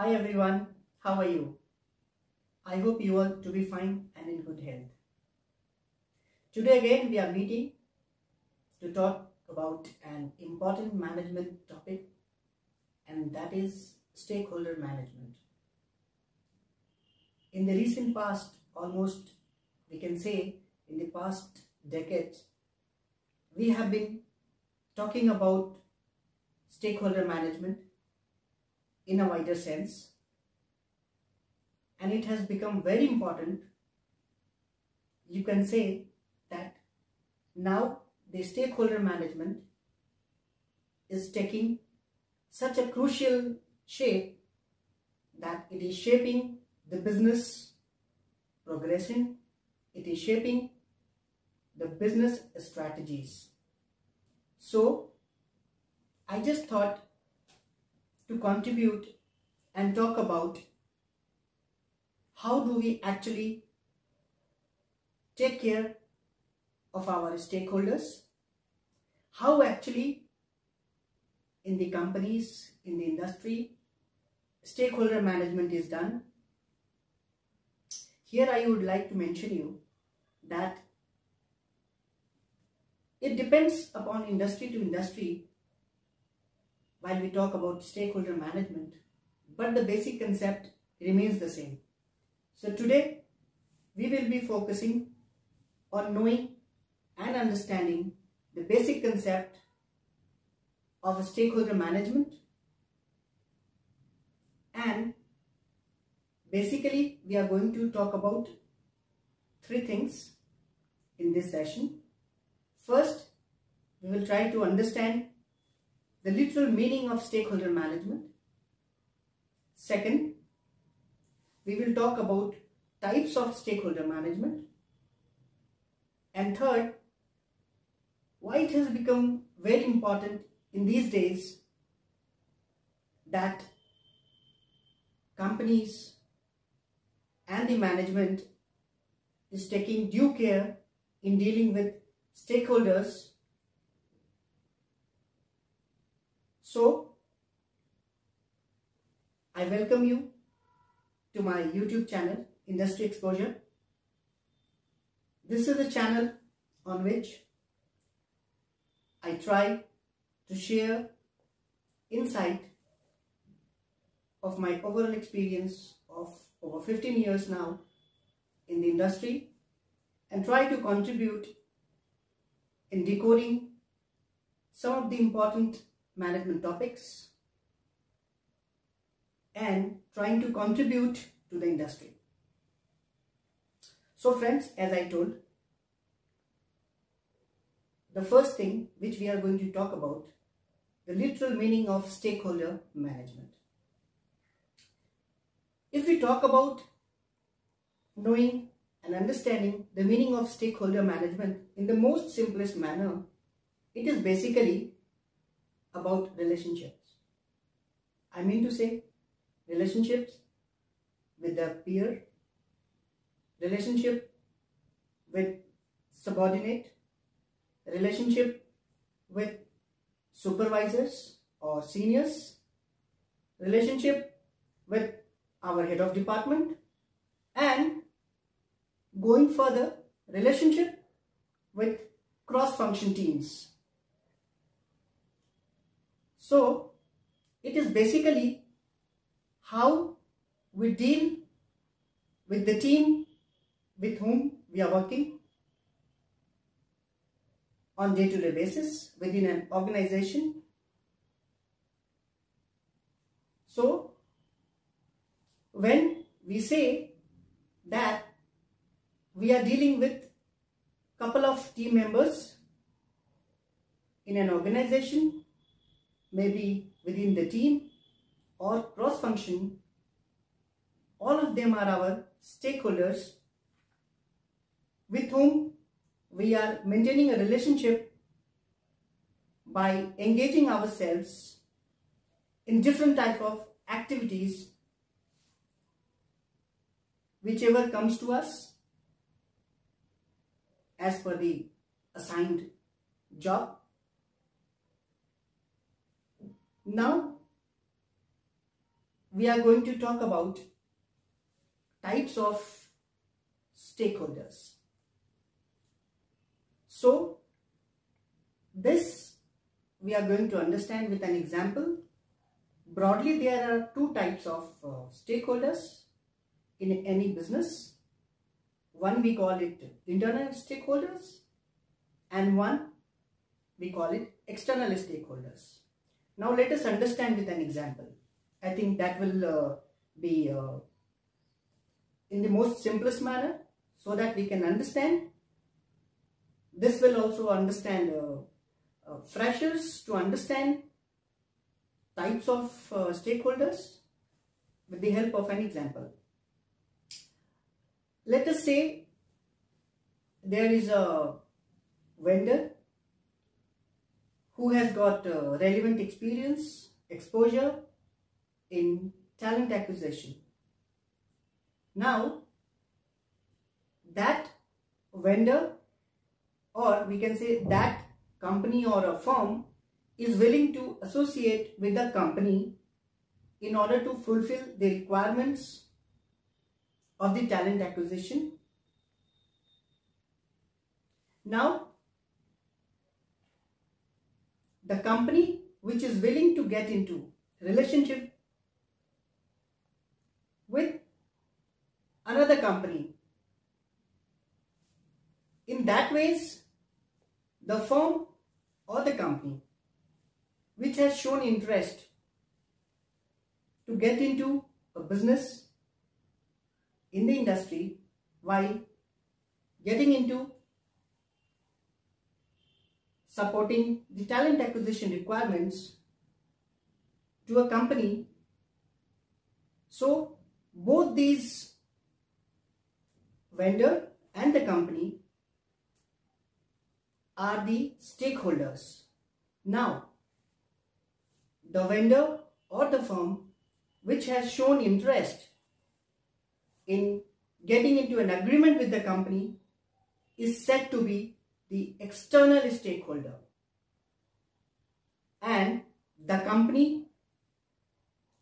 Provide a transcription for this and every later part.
Hi everyone, how are you? I hope you all to be fine and in good health. Today again we are meeting to talk about an important management topic, and that is stakeholder management. In the recent past, almost we can say in the past decades, we have been talking about stakeholder management in a wider sense, and it has become very important. You can say that now the stakeholder management is taking such a crucial shape that it is shaping the business progression, it is shaping the business strategies. So I just thought to contribute and talk about how do we actually take care of our stakeholders, how actually in the companies, in the industry, stakeholder management is done. Here I would like to mention you that it depends upon industry to industry while we talk about stakeholder management, but the basic concept remains the same. So today we will be focusing on knowing and understanding the basic concept of stakeholder management, and basically we are going to talk about three things in this session. First, we will try to understand the literal meaning of stakeholder management. Second, we will talk about types of stakeholder management. And third, why it has become very important in these days that companies and the management is taking due care in dealing with stakeholders. So, I welcome you to my YouTube channel, Industry Exposure. This is a channel on which I try to share insight of my overall experience of over 15 years now in the industry, and try to contribute in decoding some of the important management topics and trying to contribute to the industry. So friends, as I told, the first thing which we are going to talk about, the literal meaning of stakeholder management. If we talk about knowing and understanding the meaning of stakeholder management in the most simplest manner, it is basically about relationships. I mean to say relationships with the peer, relationship with subordinate, relationship with supervisors or seniors, relationship with our head of department, and going further, relationship with cross-function teams. So it is basically how we deal with the team with whom we are working on day-to-day basis within an organization. So when we say that we are dealing with a couple of team members in an organization, maybe within the team or cross-function, all of them are our stakeholders with whom we are maintaining a relationship by engaging ourselves in different type of activities whichever comes to us as per the assigned job. Now we are going to talk about types of stakeholders. So this we are going to understand with an example. Broadly, there are two types of stakeholders in any business. One we call it internal stakeholders and one we call it external stakeholders. Now let us understand with an example. I think that will be in the most simplest manner so that we can understand. This will also understand freshers to understand types of stakeholders with the help of an example. Let us say there is a vendor who has got relevant experience, exposure in talent acquisition. Now, that vendor, or we can say that company or a firm, is willing to associate with the company in order to fulfill the requirements of the talent acquisition. Now, the company which is willing to get into relationship with another company, in that ways, the firm or the company which has shown interest to get into a business in the industry while getting into supporting the talent acquisition requirements to a company. So both these vendor and the company are the stakeholders. Now, the vendor or the firm which has shown interest in getting into an agreement with the company is said to be the external stakeholder, and the company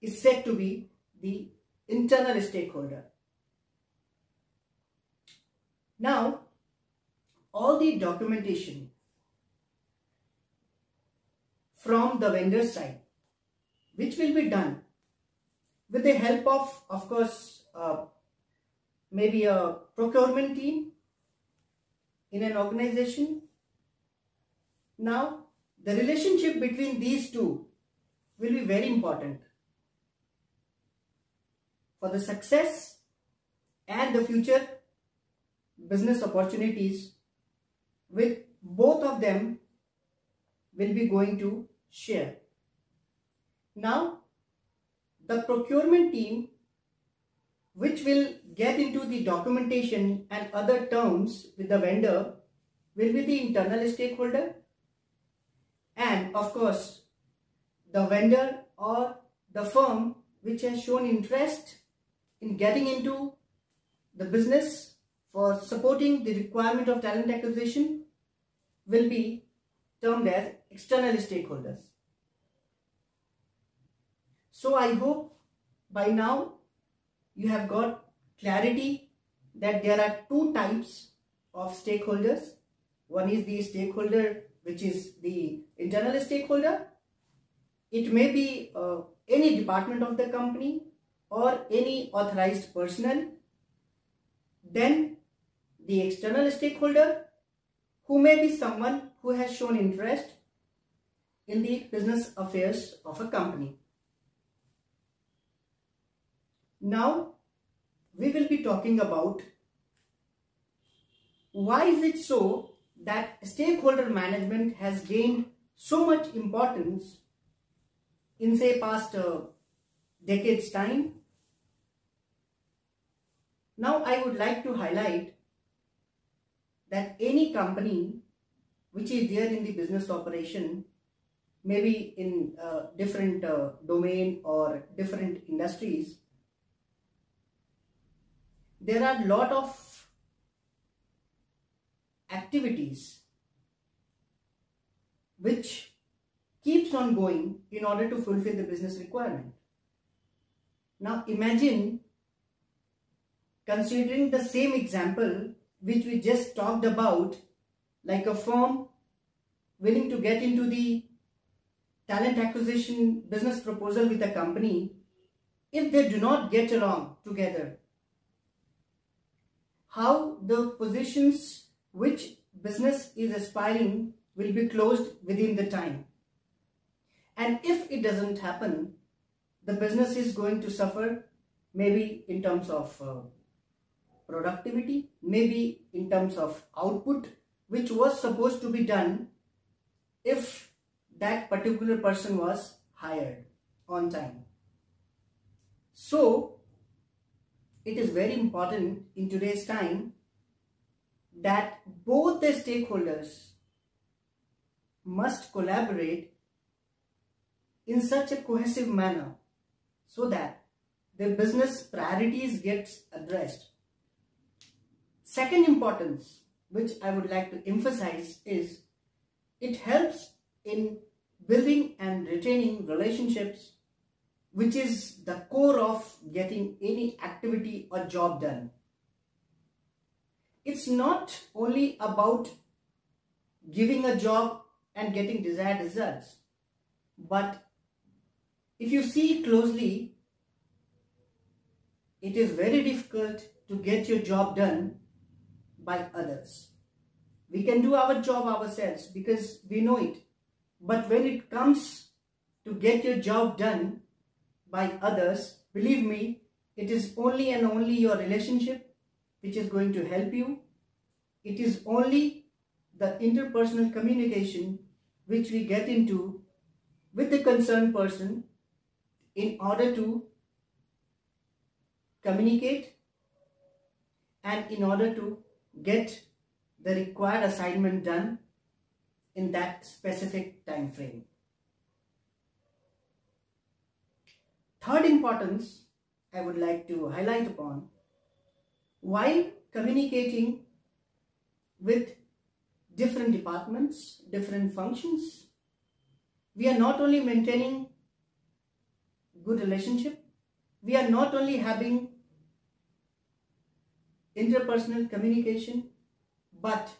is said to be the internal stakeholder. Now, all the documentation from the vendor side, which will be done with the help of course, maybe a procurement team in an organization. Now, the relationship between these two will be very important for the success and the future business opportunities with both of them will be going to share. Now, the procurement team which will get into the documentation and other terms with the vendor will be the internal stakeholder, and of course the vendor or the firm which has shown interest in getting into the business for supporting the requirement of talent acquisition will be termed as external stakeholders. So I hope by now you have got clarity that there are two types of stakeholders. One is the stakeholder which is the internal stakeholder. It may be any department of the company or any authorized personnel. Then the external stakeholder, who may be someone who has shown interest in the business affairs of a company. Now, we will be talking about why is it so that stakeholder management has gained so much importance in say past decades time. Now, I would like to highlight that any company which is there in the business operation, maybe in different domain or different industries, there are a lot of activities which keeps on going in order to fulfill the business requirement. Now imagine considering the same example which we just talked about, like a firm willing to get into the talent acquisition business proposal with a company. If they do not get along together, how the positions which business is aspiring will be closed within the time. And if it doesn't happen, the business is going to suffer, maybe in terms of productivity, maybe in terms of output, which was supposed to be done if that particular person was hired on time. So, it is very important in today's time that both the stakeholders must collaborate in such a cohesive manner so that the business priorities gets addressed. Second importance, which I would like to emphasize, is it helps in building and retaining relationships, which is the core of getting any activity or job done. It's not only about giving a job and getting desired results, but if you see closely, it is very difficult to get your job done by others. We can do our job ourselves because we know it. But when it comes to get your job done by others, believe me, it is only and only your relationship which is going to help you. It is only the interpersonal communication which we get into with the concerned person in order to communicate and in order to get the required assignment done in that specific time frame. Third importance I would like to highlight upon, while communicating with different departments, different functions, we are not only maintaining good relationship, we are not only having interpersonal communication, but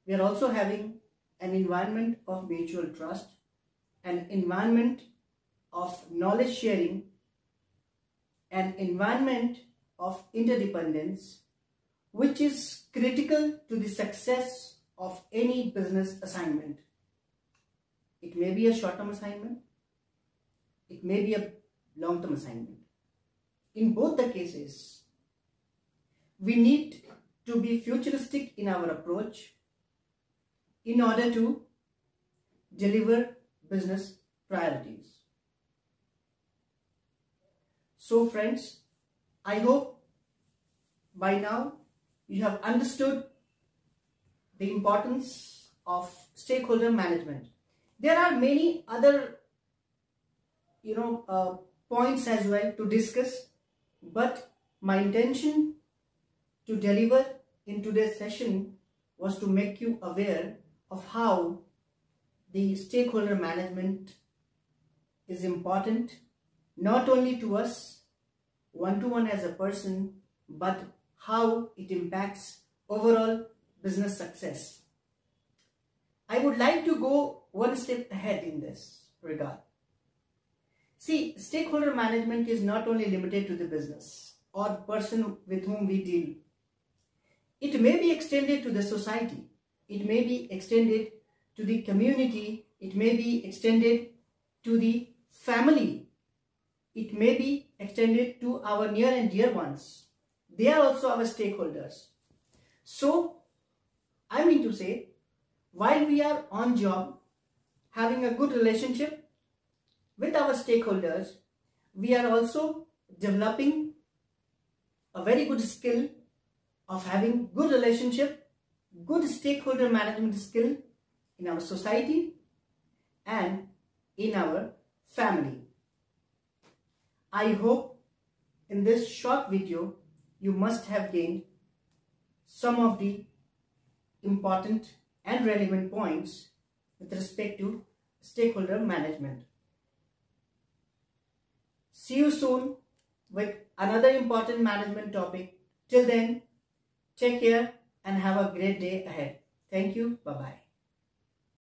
we are also having an environment of mutual trust, an environment of knowledge sharing, an environment of interdependence, which is critical to the success of any business assignment. It may be a short-term assignment, it may be a long-term assignment. In both the cases, we need to be futuristic in our approach in order to deliver business priorities. So friends, I hope by now you have understood the importance of stakeholder management. There are many other points as well to discuss, but my intention to deliver in today's session was to make you aware of how the stakeholder management is important, not only to us one-to-one as a person, but how it impacts overall business success. I would like to go one step ahead in this regard. See, stakeholder management is not only limited to the business or person with whom we deal. It may be extended to the society. It may be extended to the community. It may be extended to the family. It may be extended to our near and dear ones. They are also our stakeholders. So, I mean to say, while we are on job, having a good relationship with our stakeholders, we are also developing a very good skill of having good relationship, good stakeholder management skill in our society and in our family. I hope in this short video you must have gained some of the important and relevant points with respect to stakeholder management. See you soon with another important management topic. Till then, take care and have a great day ahead. Thank you. Bye-bye.